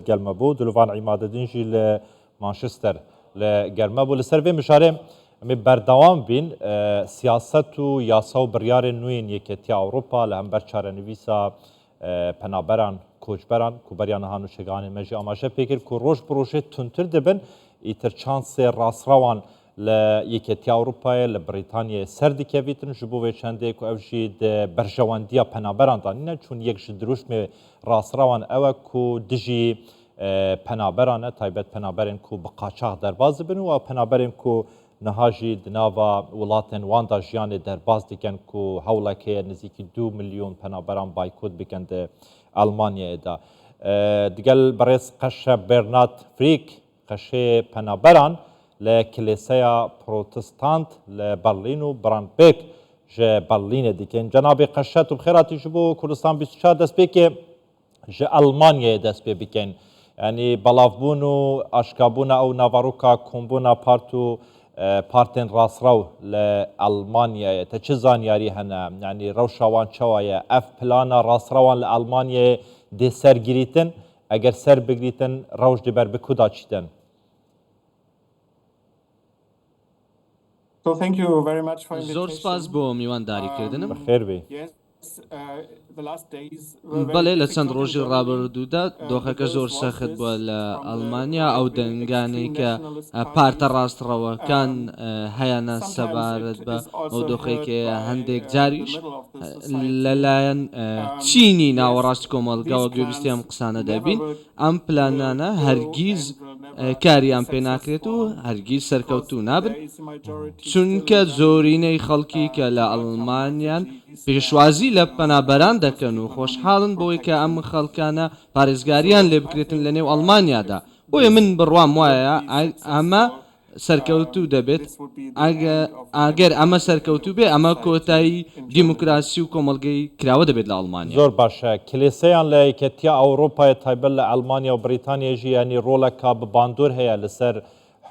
gelme bû Dilvan İmadedîn jî li Manchester li germe bû li ser vê mijarê em berdewam bîn siyaset û yasa û biryarên nû yên Yekîtiya Ewropa li hember çarenivîsa penaberan koçberan ku beriya niha nûşeganên me jî amaje pê kir ku roj bi rojê tundtir dibin îtir çansê rastrawan li Yekîtiya Ewropayê li Brîtanyayê ser dikevîtin ji bo vê çendê ku ev jî di berjewendiya penaberan danîne çûn yek ji dirûşmê rastrawan ew e ku dijî penaberan e taybet penaberên ku bi qaçax derbas dibin û penaberên ku niha jî di nava welatên wan da jiyanê derbas dikin ku hewlek heye nizîkî 2 milyon penaberan baykût bikin di Almanyayê da. Digel berêz qeşe Bernard Frick qeşê penaberan li Kilîseya Protestant li Berlîn û Brandenburg ji Berlînê dikin. Cenabê qeşet û bixêratî ji bo Kurdistan 24 destpêkê ji Almanyayê dest pê bikin. Yani belavbûn û aşkabûna ew navaroka kombûna part û partên rastraw li Almanyayê te çi zanyarî hene? Yani rewşa wan çawa ye? Ev plana rastrawan li Almanyayê dê sergirîtin? Eger ser bigirîtin rewş diber bi ku da çîtin? زۆر سپاس بۆ میوانداریکردنم. بەخێر بێ. بەڵێ لە چەند ڕۆژی ڕابردوودا دۆخەکە زۆر سەخت بووە لە ئەڵمانیا ئەو دەنگانەی کە پارتە ڕاستڕەوەکان هەیەنە سەبارەت بە ئەو دۆخێکی هەندێک جاریش لەلایەن چینی ناوەڕاست کۆمەڵگاوە گوێبیستیان قسانە دەبین ئەم پلانانە هەرگیز کاریان پێ ناکرێت و هەرگیز سەرکەوتوو نابن چونکە زۆرینەی خەڵکی کە لە ئەڵمانیان پێشوازی لە پەنابەران دەکەن و خۆشحاڵن بۆی کە ئەم خەڵکانە پارێزگاریان لێ بکرێتن لە نێو ئەڵمانیادا بۆیە من بڕوام وایە ئەمە سەرکەوتوو دەبێت ئەگەر ئەمە سەرکەوتوو بێ ئەمە کۆتایی دیموکراسی و کۆمەڵگەی کراوە دەبێت لە ئەڵمانیا. زۆر باشە کلیسەیان لە یەکێتیا ئەوروپای تایبەت لە ئەلمانیا و بریتانیاژی ینی ڕۆڵێکا بە باندۆر هەیە لەسەر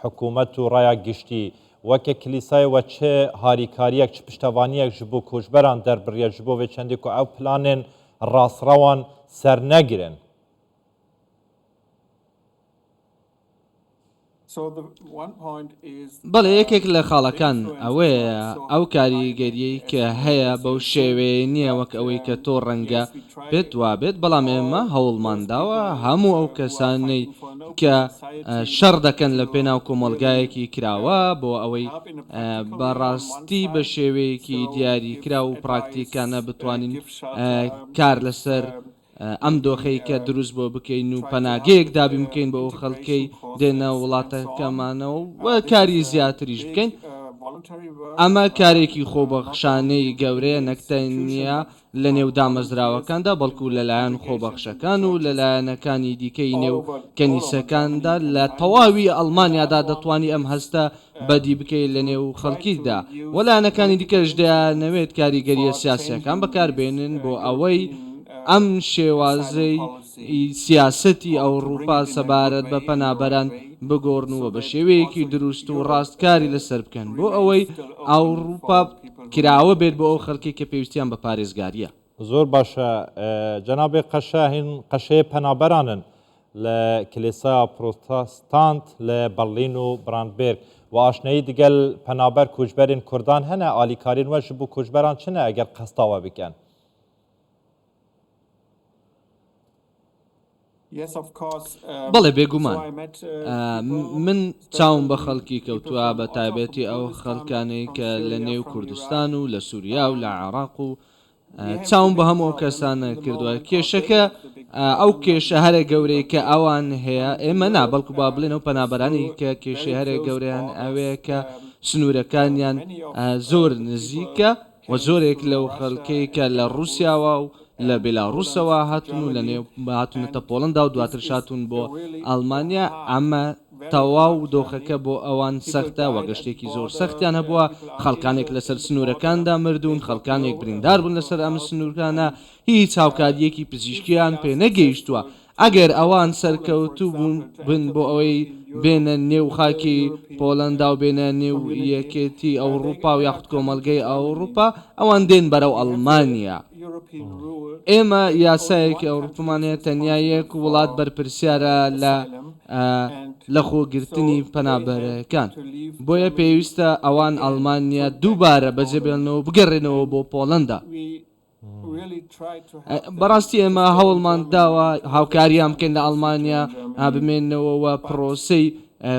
حکوومەت و ڕایا گشتی وەکە کلیسای وە چه هاریکاریەک چ پشتەوانیەک ji بۆ کۆچبەران دەربڕیە ji بۆ vê çendێک و ئەو پلانên ڕاستڕەوان سەر نەگرن. بەڵێ یەکێک لە خاڵەکان ئەوەیە ئەو کاریگەریەی کە هەیە بەو شێوەیە نییە وەک ئەوەی کە تۆ ڕەنگە پێت وابێت بەڵام ئێمە هەوڵمانداوە هەموو ئەو کەسانەی کە شەڕ دەکەن لە پێناو کۆمەڵگایەکی کراوە بۆ ئەوەی بەڕاستی بە شێوەیەکی دیاری کرا و پراکتیکانە بتوانین کار لەسەر ئەم دۆخەی کە دروست بۆ بکەین و پەناگەیەک دابی بکەین بە ئەو خەڵکەی دێنە وڵاتەکەمانەوە و کاری زیاتریش بکەین. ئەمە کارێکی خۆبەخشانەی گەورەیە نەکتەنیە لە نێو دامەزراوەکاندا بەڵکو لەلایەن خۆبەخشەکان و لەلایەنەکانی دیکەی نێو کەنیسەکاندا لە تەواوی ئەڵمانیادا دەتوانی ئەم هەستە بەدی بکەیت لە نێو خەڵکیدا وەلایەنەکانی دیکەش دەیانەوێت کاریگەریە سیاسیەکان بەکاربێنن بۆ ئەوەی ئەم شێوازەی سیاسەتی ئەوروپا سەبارەت بە پەنابەران بگۆڕنەوە بە شێوەیەکی دروست و ڕاستکاری لەسەر بکەن بۆ ئەوەی ئەوروپا کراوە بێت بۆ ئەو خەڵکی کە پێویستیان بە پارێزگاریە. زۆر باشە جەنابێ قەشە هین قەشەیە پەنابەرانن لە کلیسا پرۆتەستانت لە بەرلین و براندبێرگ و ئاشنایی دیگەل پەنابەر کوچبەرین کوردان هەنە ئالیکارین وەش بۆ کوچبەران چنە ئەگەر قەستاوە بکەن. بەڵێ بێگومان من چاوم بە خەڵکی کەوتووە بە تایبەتی ئەو خەڵکانەی کە لە نێو کوردستان و لە سووریا و لە عێراق و چاوم بە هەموو کەسانە کردووە کێشەکە ئەو کێشە هەرە گەورەی کە ئەوان هەیە ئێمە نابەڵکو با بڵێن ئەو پەنابەرانی کە کێشەی هەرە گەورەیان ئەوەیە کە سنوورەکانیان زۆر نزیکە و زۆرێک لەو خەڵکەی کە لە ڕووسیاوە و لە بێلاڕووسەوە هاتون و لە نێو هاتونەتە پۆڵندا و دواتر شاتون بۆ ئەڵمانیا ئەمە تەواو دۆخەکە بۆ ئەوان سەختە وە گەشتێکی زۆر سەختیان هەبووە خەڵکانێک لەسەر سنوورەکاندا مردوون خەڵکانێک بریندار بوون لەسەر ئەم سنوورکانە هیچ هاوکاریەکی پزیشکیان پێ نەگەیشتووە ئەگەر ئەوان سەرکەوتوو بن بۆ ئەوەی بێنە نێو خاکی پۆڵەندا و بێنە نێو یەکێتی ئەوروپا و یاخود کۆمەلگەی ئەوروپا ئەوان دێن بەرەو ئەڵمانیا. ئێمە یاسایەکی ئەوروپمان هەیە تەنیا یەک وڵات بەرپرسیارە لە خۆگرتنی پەنابەرەکان بۆیە پێویستە ئەوان ئەڵمانیا دووبارە بەجێبێنەوە بگەڕێنەوە بۆ پۆڵەندا. بەڕاستی ئێمە هەوڵمان داوە هاوکاریان بکەین لە ئەڵمانیا بمێنەوەوە پرۆسەی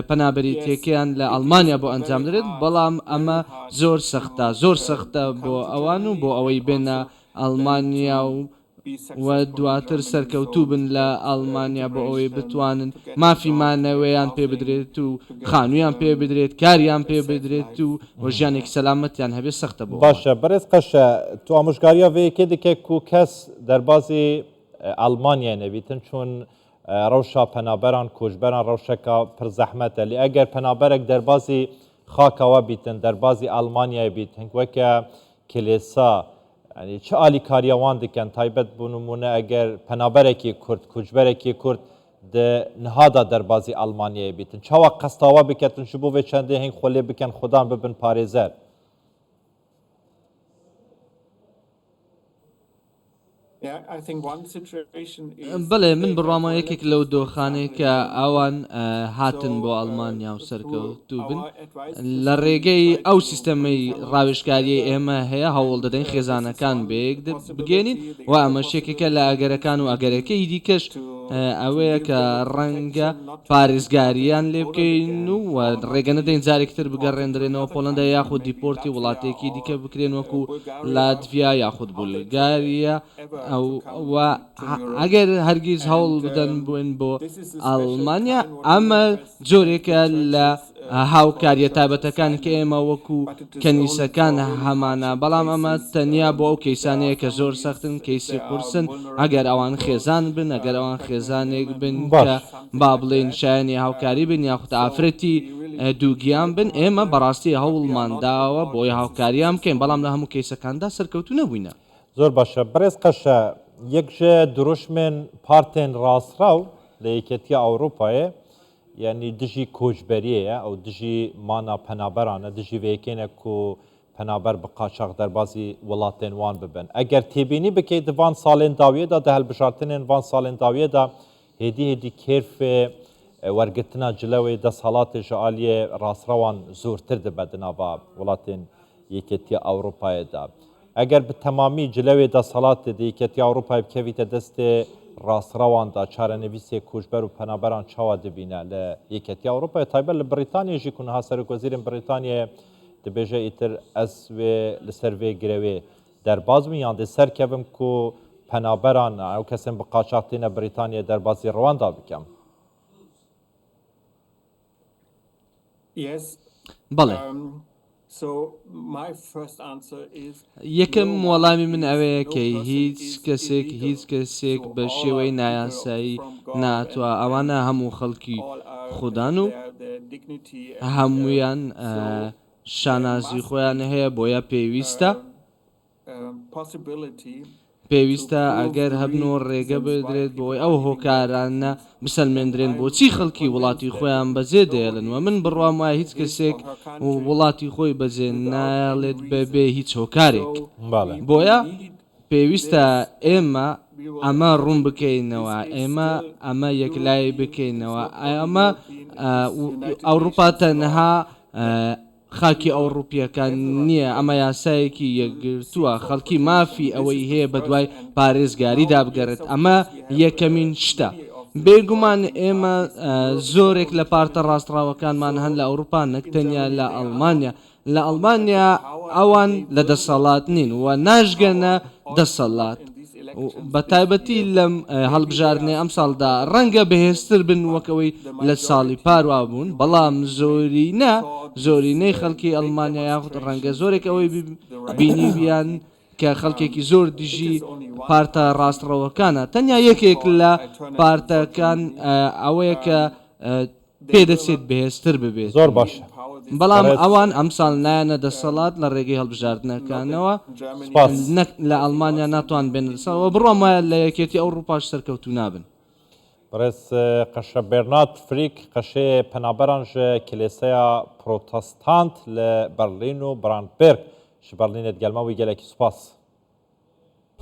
پەنابەریتەکەیان لە ئەڵمانیا بۆ ئەنجام درێت بەڵام ئەمە زۆر سەختە بۆ ئەوان و بۆ ئەوەی بێنە ئەڵمانیا و دواتر سەرکەوتوو بن لە ئەڵمانیا بۆ ئەوەی بتوانن مافیمانەوەیان پێ بدرێت و خانوویان پێ بدرێت کاریان پێ بدرێت و ژیانێکی سەلامەتیان هەبێت سەختە بۆ. باشە بەڕێز قەشە تو ئامۆژگاریە vەیەکێ دکێک و کەس دەربازی ئەڵمانیا نەبیتن چون ڕەوشە پەنابەران کوژبەران ڕەوشەکە پر زەحمەتە لێ ئەگەر پەنابەرێک دەربازی خاکەوە بیتن دەربازی ئەڵمانیای بیت هەنگوەکە کلێسا ینی چه ئالیکاریەوان دکەن تایبەت بوو نمونە ئەگەر پەنابەرێکی کورد کوچبەرێکی کورد نهادا دەربازی ئەڵمانیای بیتن چاوە قەستاوە بکەتن ش بۆ بێ چەندێ هەنگ خۆلێ بکەن خوددان ببن پارێزەر. بەڵێ من بڕامە یەکێک لەو دۆخانەیە کە ئەوان هاتن بۆ ئەڵمانیا و سەرکەوتوو بن لە ڕێگەی ئەو سیستەمەی ڕاوێژکاریی ئێمە هەیە هەوڵ دەدەین خێزانەکان بەیەک بگەێنین و ئەمە شێکێکە لە ئەگەرەکان و ئەگەرەکەی دیکەش ئەوەیە کە ڕەنگە پارێزگاریان لێ بکەین و ڕێگە نەدەین جارێکتر بگەڕێندرێنەوە پۆڵەندا یاخود دیپۆرتی وڵاتێکی دیکە بکرێن وەکو لاتڤیا یاخود بولگاریە ئەگەر هەرگیز هەوڵ بدەن بوون بۆ ئەڵمانیا ئەمە جۆرێکە لە هاوکاریە تایبەتەکان کە ئێمە وەکو کەنیسەکان هەمانە بەڵام ئەمە تەنیا بۆ ئەو کەیسانەیە کە زۆر سەختن کەیسی قورسن ئەگەر ئەوان خێزان بن ئەگەر ئەوان خێزانێک بن کە با بڵێن شایانی هاوکاری بن یاخود ئافرەتی دووگیان بن ئێمە بەڕاستی هەوڵمانداوە بۆی هاوکاریان بکەین بەڵام لە هەموو کەیسەکاندا سەرکەوتو نەبووینە. زۆر باشە بەڕێز قەشە یەکژە دروشمێن پارتێن ڕاستراو لە یەکێتیە ئەوروپایە یعنی دژی کۆچبەریەیە ئەو دژی مانە پەنابەرانە دژی وەیەکێنێک و پەنابەر بە قاچاق دەربازی وڵاتێن وان ببن ئەگەر تێبینی بکەیت وان ساڵێن داویەدا دەهەڵبژارتنێن وان ساڵێن داویەدا هێدی کێرفێ وەرگرتنە جلەوەی دەسەڵاتی ژعالیە ڕاستڕەوان زۆرتر دەبەدنەوە وڵاتێن یەکێتیە ئەوروپایەدا ئەگەر بە تەمامی جلەوێ دەسەڵات یەکێتی ئەوروپای بکەویتە دەستێ ڕاستڕەواندا چارەنەویسێ کوژبەر و پەنابەران چاوە دەبینە لە یەکێتی ئەوروپای تایبەت لە بریتانیاژی کوونها سەرۆکوەزیرن بریتانیە دەبێژە ئیتر ئەس لەسەر وێ گرەوێ دەرباز بن یان سەرکەبم و پەنابەران ئەو کەسن بە قاچاقتینە بریتانیا دەربازی ڕەواندا بکەم. بەڵێ یەکەم وەڵامی من ئەوەیە کە هیچ کەسێک بە شێوەی نایاسایی ناتوە ئەوانە هەموو خەڵکی خوددان و هەمویان شانازی خۆیان هەیە بۆیە پێویستە ئەگەر هەبنەوە ڕێگە بدرێت بۆی ئەو هۆکارانە بسەلمێنرێن بۆچی خەڵکی وڵاتی خۆیان بەجێ دێڵنەوە من بڕوام وایە هیچ کەسێک وڵاتی خۆی بەجێ نایڵێت بەبێ هیچ هۆکارێک بۆیە پێویستە ئێمە ئەمە ڕوون بکەینەوە ئەمە یەکلای بکەینەوە ئەمە ئەوروپا تەنها خاکی ئەوروپیەکان نییە ئەمە یاسایەکی یەکگرتووە خەڵکی مافی ئەوەی هەیە بە دوای پارێزگاریدا بگەڕێت ئەمە یەکەمین شتە بێگومان ئێمە زۆرێک لە پارتە ڕاستڕاوەکانمان هەن لە ئەوروپا نەکتەنیا لە ئەڵمانیا ئەوان لە دەسەڵات نین و ناشگەنە دەسەڵات بە تایبەتی لەم هەڵبژارنێ ئەم ساڵدا ڕەنگە بەهێزتر بن وەکەوەی لە ساڵی پاروا بوون بەڵام زۆرینەی خەڵکی ئەڵمانیا یاخود ڕەنگە زۆرێک ئەوەی بینی بیان کە خەڵکێکی زۆر دژی پارتە ڕاستڕەوەکانە تەنیا یەکێک لە پارتەکان ئەوەیە کە پێدەچێت بەهێزتر ببێت زۆر باشە بەڵام ئەوان ئەمساڵ نایەنە دەسەڵات لە ڕێگەی هەڵبژاردنەکانەوە نەک لە ئەڵمانیا ناتوان بێنەوە بڕۆمە لە یەکێتی ئەوروپاش سەرکەوتو نابن. برس قشه برنات فریک قشه پنابرانج کلیسیا پروتستانت لبرلین و برانبرگ شبرلین اتگلما وی گلکی سپاس